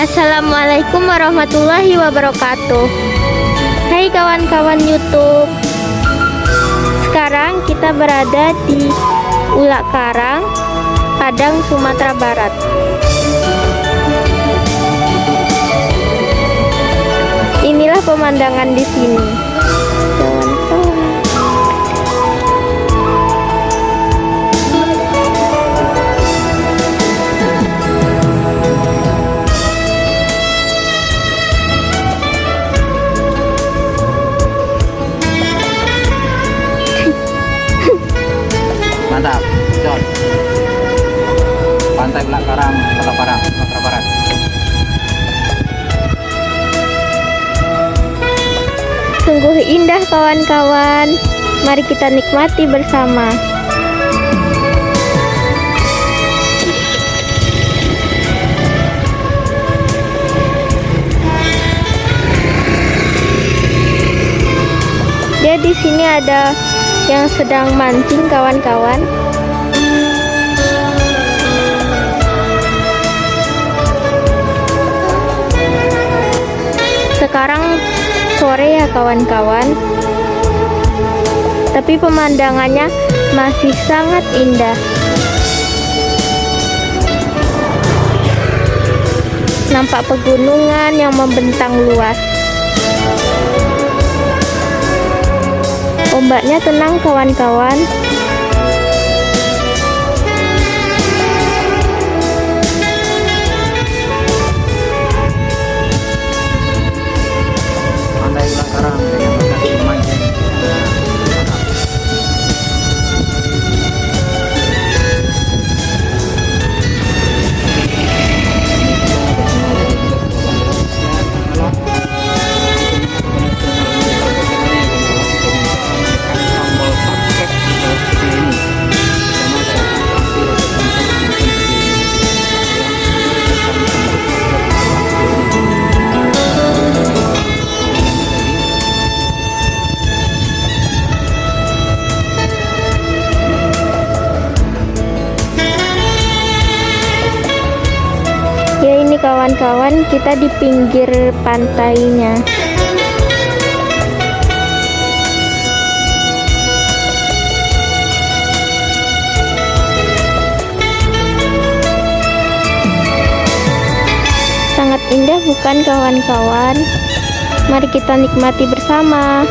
Assalamualaikum warahmatullahi wabarakatuh. Hai kawan-kawan YouTube. Sekarang kita berada di Ulak Karang, Padang, Sumatera Barat. Inilah pemandangan di sini. Mantap, John. Pantai Ulak Karang, Kota Padang, Sumatera Barat. Sungguh indah kawan-kawan. Mari kita nikmati bersama. Ya, di sini ada yang sedang mancing kawan-kawan. Sekarang sore ya kawan-kawan, tapi pemandangannya masih sangat indah. Nampak pegunungan yang membentang luas. Ombaknya tenang kawan-kawan. Pantai Ulak Karang dengan lokasi mancing. Ya, ini kawan-kawan, kita di pinggir pantainya. Sangat indah bukan kawan-kawan? Mari kita nikmati bersama.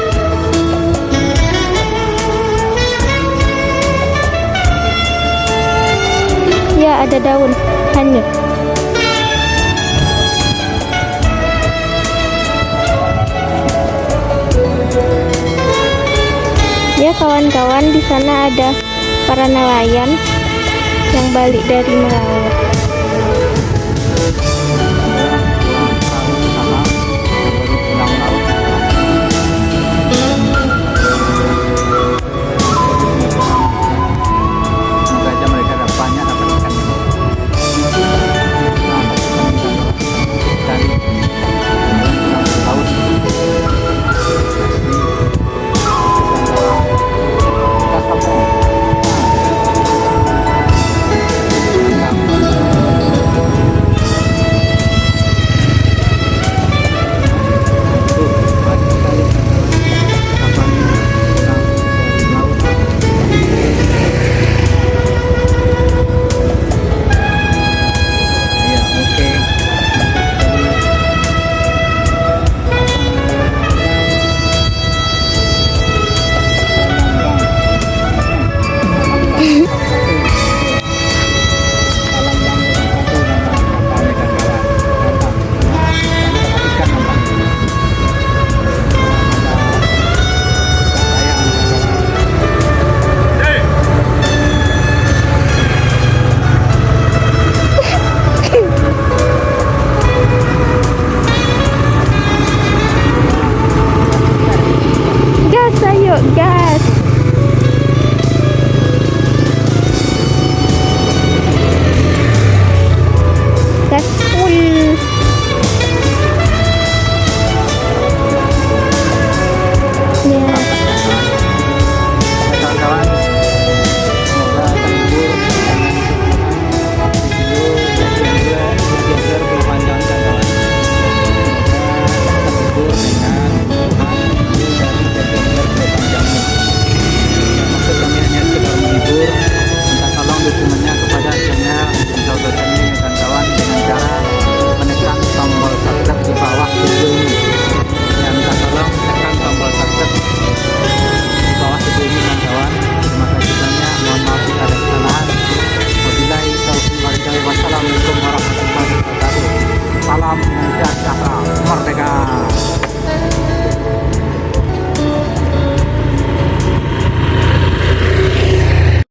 Ya, ada daun hanyut. Ya kawan-kawan, di sana ada para nelayan yang balik dari melaut. Semoga aja mereka dapat banyak dapat ikannya. Dari laut. Gas, ayo gas. Gas.